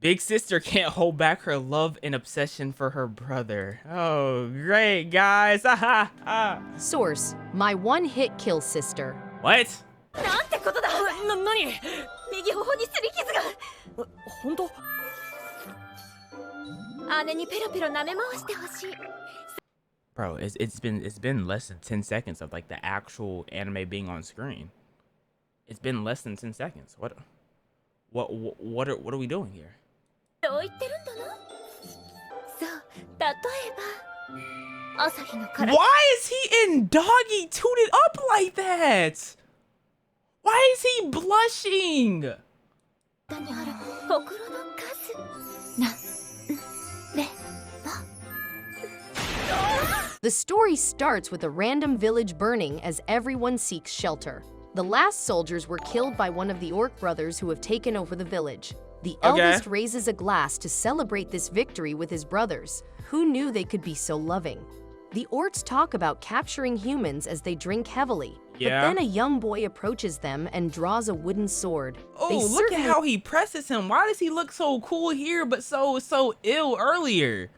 Big sister can't hold back her love and obsession for her brother. Oh, great, guys. Source, my one-hit kill sister. What? なんてことだ。何？右頬に擦り傷が。本当？姉にペロペロ舐め回してほしい。 Bro, it's been less than 10 seconds of like the actual anime being on screen. It's been less than 10 seconds. What are we doing here? どう言ってるんだな。そう、例えば朝日のから。 Why is he in doggy tooted up like that? Why is he blushing? 下にあるほくろの数。な、れ、ば。 The story starts with a random village burning as everyone seeks shelter. The last soldiers were killed by one of the orc brothers who have taken over the village. The eldest raises a glass to celebrate this victory with his brothers. Who knew they could be so loving? The orcs talk about capturing humans as they drink heavily. Yeah. But then a young boy approaches them and draws a wooden sword. Oh, look at how he presses him. Why does he look so cool here but so ill earlier?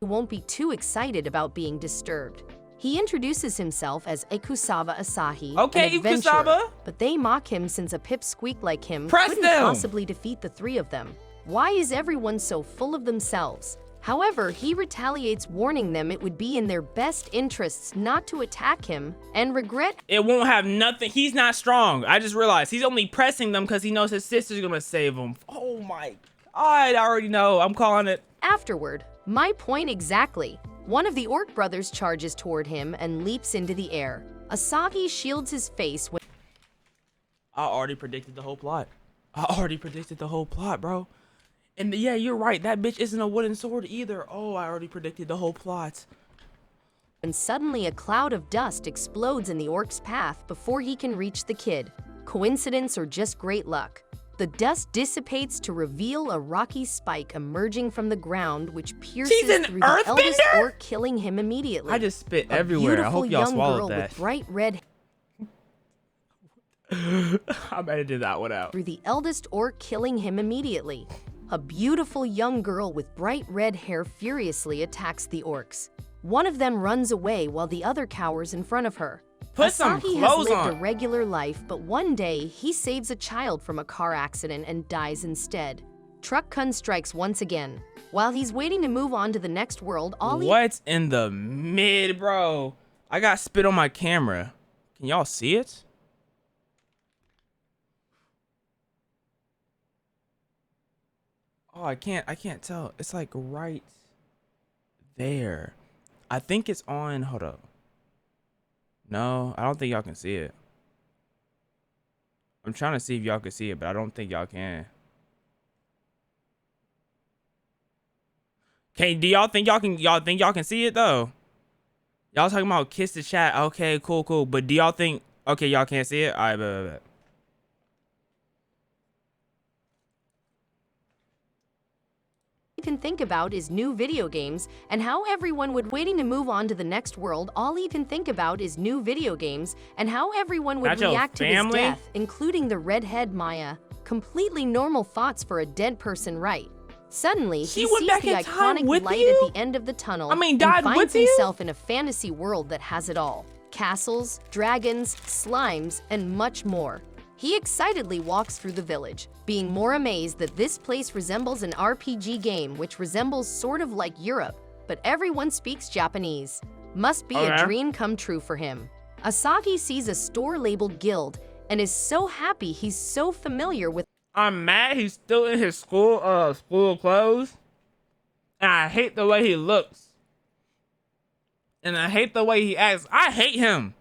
Won't be too excited about being disturbed. He introduces himself as Ekusawa Asahi, Okay, an adventurer, Ekusawa. but they mock him since a pipsqueak like him Press couldn't them. possibly defeat the three of them. Why is everyone so full of themselves? However, he retaliates, warning them it would be in their best interests not to attack him and regret. It won't have nothing. He's not strong. I just realized he's only pressing them because he knows his sister's gonna save him. Oh my God, I already know. I'm calling it. Afterward, my point exactly. One of the orc brothers charges toward him and leaps into the air. Asahi shields his face when I already predicted the whole plot. Bro. And yeah, you're right. That bitch isn't a wooden sword either. Oh, I already predicted the whole plot. and suddenly a cloud of dust explodes in the orc's path before he can reach the kid. Coincidence or just great luck? The dust dissipates to reveal a rocky spike emerging from the ground, which pierces through the eldest orc, killing him immediately. I just spit everywhere. I hope y'all swallowed that. With bright red I edited that one out. through the eldest orc, killing him immediately. A beautiful young girl with bright red hair furiously attacks the orcs. One of them runs away while the other cowers in front of her. Put some Asahi clothes has lived on. a regular life, but one day he saves a child from a car accident and dies instead. Truck-kun strikes once again. While he's waiting to move on to the next world, What's in the mid, bro? I got spit on my camera. Can y'all see it? Oh, I can't tell. It's like right there. I think it's on, hold up. No, I don't think y'all can see it. I'm trying to see if y'all can see it, but I don't think y'all can. Okay, do y'all think y'all can see it though? Y'all talking about kiss the chat. Okay, cool. But do y'all think, okay, y'all can't see it? All right, bet. you can think about is new video games and how everyone would waiting to move on to the next world. All you can think about is new video games and how everyone would react to his death, including the redhead Maya. Completely normal thoughts for a dead person, right? Suddenly, he sees the iconic light at the end of the tunnel and finds himself in a fantasy world that has it all. Castles, dragons, slimes, and much more. He excitedly walks through the village, being more amazed that this place resembles an RPG game which resembles sort of like Europe, but everyone speaks Japanese. Must be a dream come true for him. Asahi sees a store labeled Guild and is so happy he's so familiar with. I'm mad he's still in his school clothes. And I hate the way he looks. And I hate the way he acts. I hate him.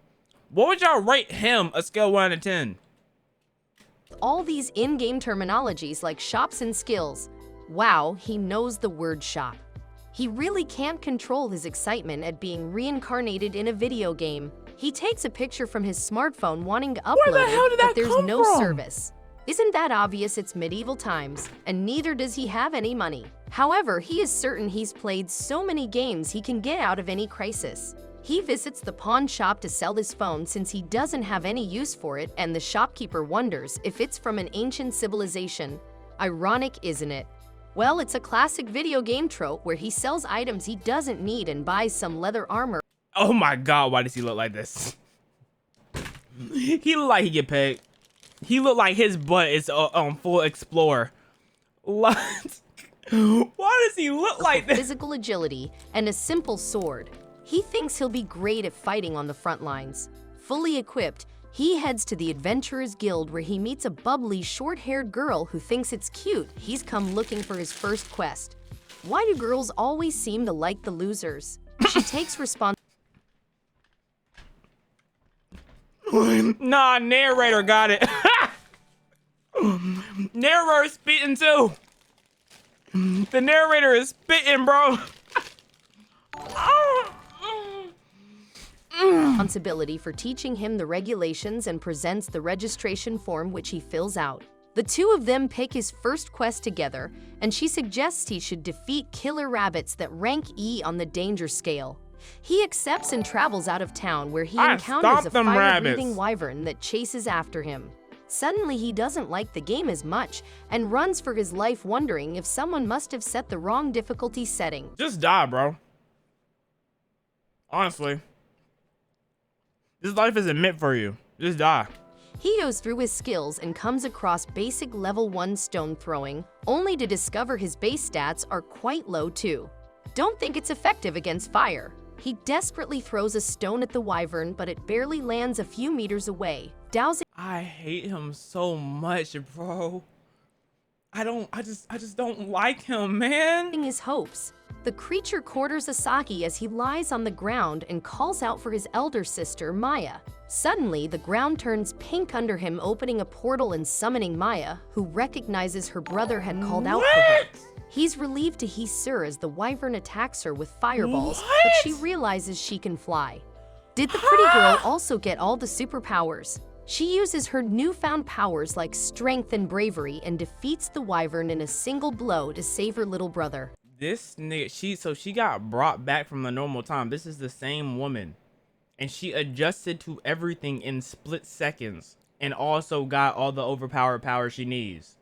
What would y'all rate him a scale 1 to 10? All these in-game terminologies like shops and skills. Wow, he knows the word shop. He really can't control his excitement at being reincarnated in a video game. He takes a picture from his smartphone wanting to upload it, but there's no service. Isn't that obvious? It's medieval times, and neither does he have any money. However, he is certain he's played so many games he can get out of any crisis. He visits the pawn shop to sell his phone since he doesn't have any use for it, and the shopkeeper wonders if it's from an ancient civilization. Ironic, isn't it? Well, it's a classic video game trope where he sells items he doesn't need and buys some leather armor. Oh my god, why does he look like this? He look like he get paid. He look like his butt is on full explore. What? Why does he look like this? Physical agility and a simple sword. He thinks he'll be great at fighting on the front lines. Fully equipped, he heads to the Adventurers Guild where he meets a bubbly, short-haired girl who thinks it's cute he's come looking for his first quest. Why do girls always seem to like the losers? She takes responsibility. Nah, narrator got it. Narrator is spitting too. The narrator is spitting, bro. Responsibility for teaching him the regulations and presents the registration form which he fills out. The two of them pick his first quest together, and she suggests he should defeat killer rabbits that rank E on the danger scale. He accepts and travels out of town where he encounters a fire-breathing wyvern that chases after him. Suddenly, he doesn't like the game as much and runs for his life, wondering if someone must have set the wrong difficulty setting. Just die, bro. Honestly. This life isn't meant for you. Just die. He goes through his skills and comes across basic level 1 stone throwing, only to discover his base stats are quite low too. Don't think it's effective against fire. He desperately throws a stone at the wyvern, but it barely lands a few meters away, dousing. I hate him so much, bro. I just don't like him, man. His hopes. The creature quarters Asahi as he lies on the ground and calls out for his elder sister, Maya. Suddenly, the ground turns pink under him, opening a portal and summoning Maya, who recognizes her brother had called out for her. He's relieved to hear Sir as the wyvern attacks her with fireballs, but she realizes she can fly. Did the pretty girl also get all the superpowers? She uses her newfound powers like strength and bravery and defeats the wyvern in a single blow to save her little brother. This nigga, she got brought back from the normal time. This is the same woman. And she adjusted to everything in split seconds and also got all the overpowered power she needs.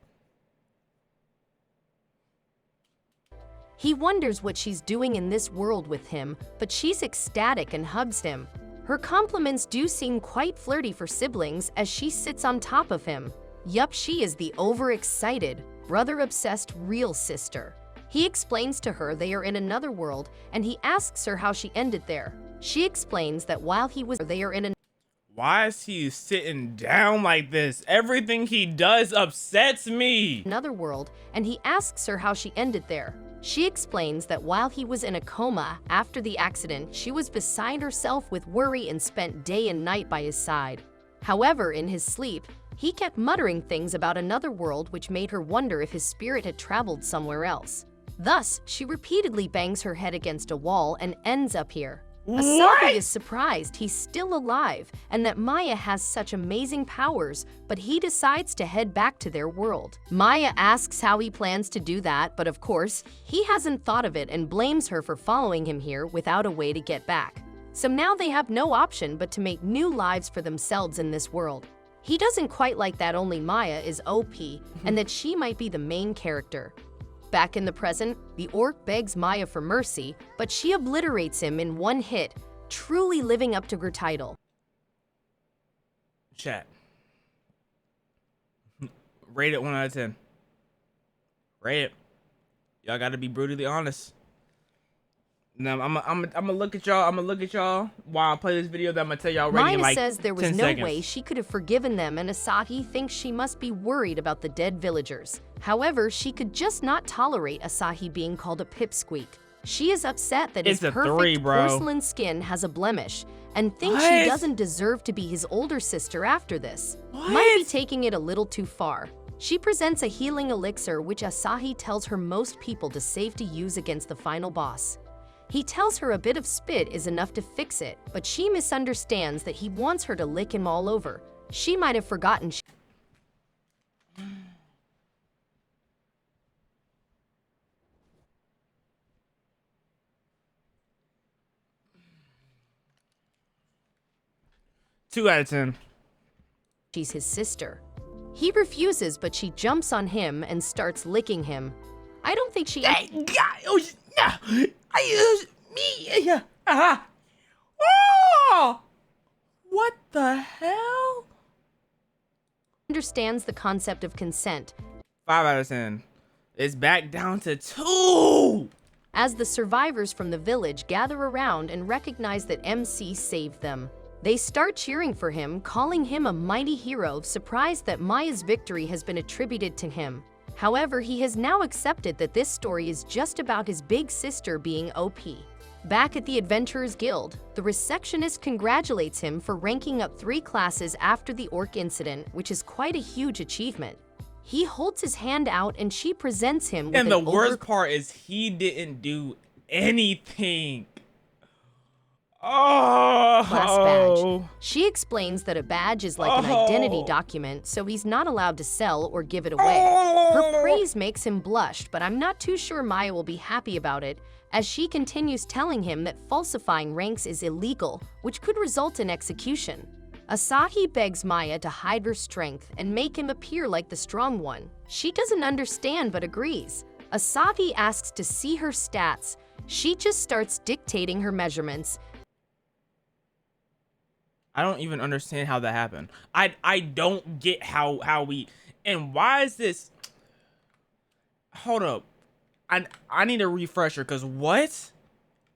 He wonders what she's doing in this world with him, but she's ecstatic and hugs him. Her compliments do seem quite flirty for siblings as she sits on top of him. Yup, she is the overexcited, brother-obsessed real sister. He explains to her they are in another world, and he asks her how she ended there. She explains that while he was there in Why is he sitting down like this? Everything he does upsets me. Another world, and he asks her how she ended there. She explains that while he was in a coma after the accident, she was beside herself with worry and spent day and night by his side. However, in his sleep, he kept muttering things about another world which made her wonder if his spirit had traveled somewhere else. Thus, she repeatedly bangs her head against a wall and ends up here. Asahi is surprised he's still alive and that Maya has such amazing powers, but he decides to head back to their world. Maya asks how he plans to do that, but of course, he hasn't thought of it and blames her for following him here without a way to get back. So now they have no option but to make new lives for themselves in this world. He doesn't quite like that only Maya is OP and that she might be the main character. Back in the present, the orc begs Maya for mercy, but she obliterates him in one hit, truly living up to her title. Chat. Rate it 1 out of 10. Rate it. Y'all gotta be brutally honest. Now I'm gonna look at y'all. I'm gonna look at y'all while I play this video. That I'm gonna tell y'all rating in like 10 seconds. Maya says there was no way she could have forgiven them, and Asahi thinks she must be worried about the dead villagers. However, she could just not tolerate Asahi being called a pipsqueak. She is upset that his perfect porcelain skin has a blemish and thinks she doesn't deserve to be his older sister after this. Might be taking it a little too far. She presents a healing elixir which Asahi tells her most people to save to use against the final boss. He tells her a bit of spit is enough to fix it, but she misunderstands that he wants her to lick him all over. She might have forgotten. 2 out of 10. She's his sister. He refuses, but she jumps on him and starts licking him. I don't think she... Oh! What the hell? Understands the concept of consent. 5 out of 10. It's back down to 2. As the survivors from the village gather around and recognize that MC saved them, they start cheering for him, calling him a mighty hero, surprised that Maya's victory has been attributed to him. However, he has now accepted that this story is just about his big sister being OP. Back at the Adventurers Guild, the receptionist congratulates him for ranking up 3 classes after the orc incident, which is quite a huge achievement. He holds his hand out and she presents him with and the worst part is he didn't do anything. Oh. Class badge. She explains that a badge is like an identity document, so he's not allowed to sell or give it away. Her praise makes him blush, but I'm not too sure Maya will be happy about it, as she continues telling him that falsifying ranks is illegal, which could result in execution. Asahi begs Maya to hide her strength and make him appear like the strong one. She doesn't understand but agrees. Asahi asks to see her stats. She just starts dictating her measurements. I don't even understand how that happened. I don't get how we... And why is this... Hold up. I need a refresher, because what?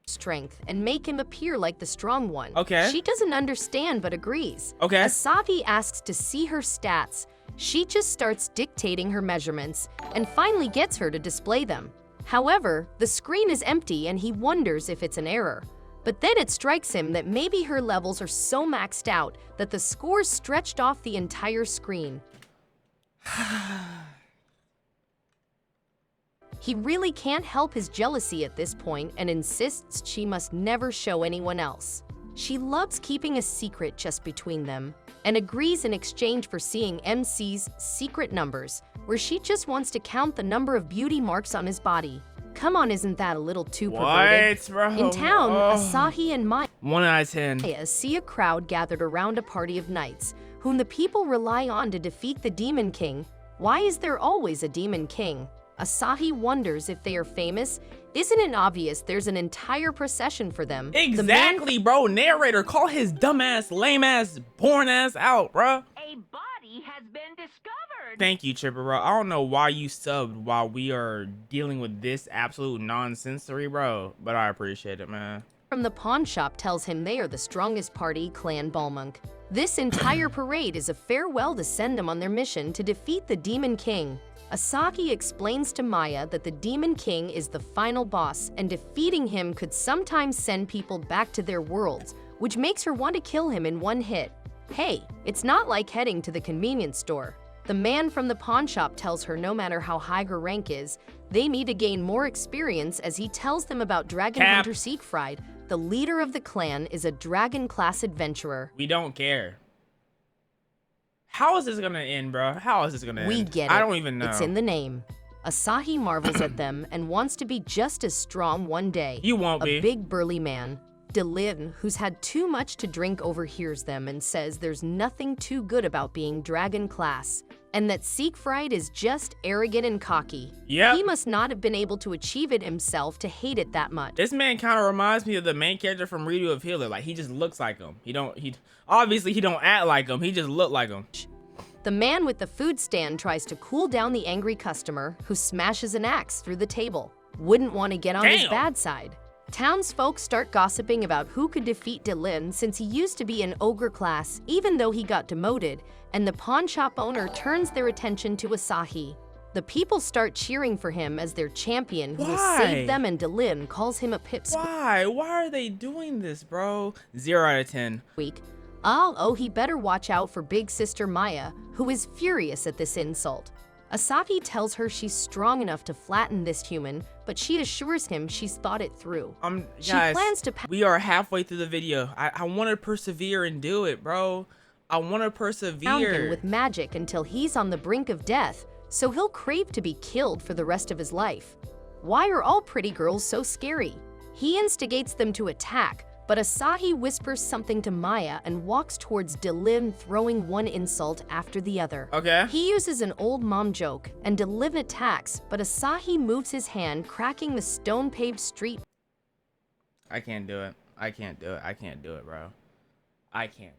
Strength and make him appear like the strong one. Okay. She doesn't understand but agrees. Okay. Asahi asks to see her stats. She just starts dictating her measurements and finally gets her to display them. However, the screen is empty and he wonders if it's an error. But then it strikes him that maybe her levels are so maxed out that the scores stretched off the entire screen. He really can't help his jealousy at this point and insists she must never show anyone else. She loves keeping a secret just between them and agrees in exchange for seeing MC's secret numbers, where she just wants to count the number of beauty marks on his body. Come on, isn't that a little too perverted? What, bro? In town, Asahi and Maya 1 out of 10. See a crowd gathered around a party of knights, whom the people rely on to defeat the Demon King. Why is there always a Demon King? Asahi wonders if they are famous. Isn't it obvious there's an entire procession for them? Exactly, bro. Narrator, call his dumbass, lame-ass, born-ass out, bro. A body has been discovered. Thank you, Chipper, bro. I don't know why you subbed while we are dealing with this absolute nonsensory, bro. But I appreciate it, man. From the pawn shop tells him they are the strongest party, Clan Balmonk. This entire parade is a farewell to send them on their mission to defeat the Demon King. Asahi explains to Maya that the Demon King is the final boss and defeating him could sometimes send people back to their worlds, which makes her want to kill him in one hit. Hey, it's not like heading to the convenience store. The man from the pawn shop tells her no matter how high her rank is, they need to gain more experience as he tells them about Dragon Hunter Siegfried. The leader of the clan is a dragon-class adventurer. We don't care. How is this gonna end, bro? How is this gonna end? We get it. I don't even know. It's in the name. Asahi marvels at them and wants to be just as strong one day. You won't be. A big burly man, Delin, who's had too much to drink, overhears them and says there's nothing too good about being dragon class, and that Siegfried is just arrogant and cocky. Yeah. He must not have been able to achieve it himself to hate it that much. This man kind of reminds me of the main character from Redo of Healer. Like, he just looks like him. Obviously he don't act like him. He just look like him. The man with the food stand tries to cool down the angry customer, who smashes an axe through the table. Wouldn't want to get on his bad side. Townsfolk start gossiping about who could defeat Delin since he used to be an ogre class, even though he got demoted, and the pawn shop owner turns their attention to Asahi. The people start cheering for him as their champion who will save them, and Delin calls him a pipsqueak. Why are they doing this, bro? 0 out of 10. Oh, he better watch out for big sister Maya, who is furious at this insult. Asahi tells her she's strong enough to flatten this human, but she assures him she's thought it through. She plans to we are halfway through the video. I want to persevere and do it, bro. I want to persevere. Pound him with magic until he's on the brink of death, so he'll crave to be killed for the rest of his life. Why are all pretty girls so scary? He instigates them to attack, But Asahi whispers something to Maya and walks towards Delin, throwing one insult after the other. Okay. He uses an old mom joke, and Delin attacks, but Asahi moves his hand, cracking the stone-paved street. I can't do it. I can't do it. I can't do it, bro. I can't do it.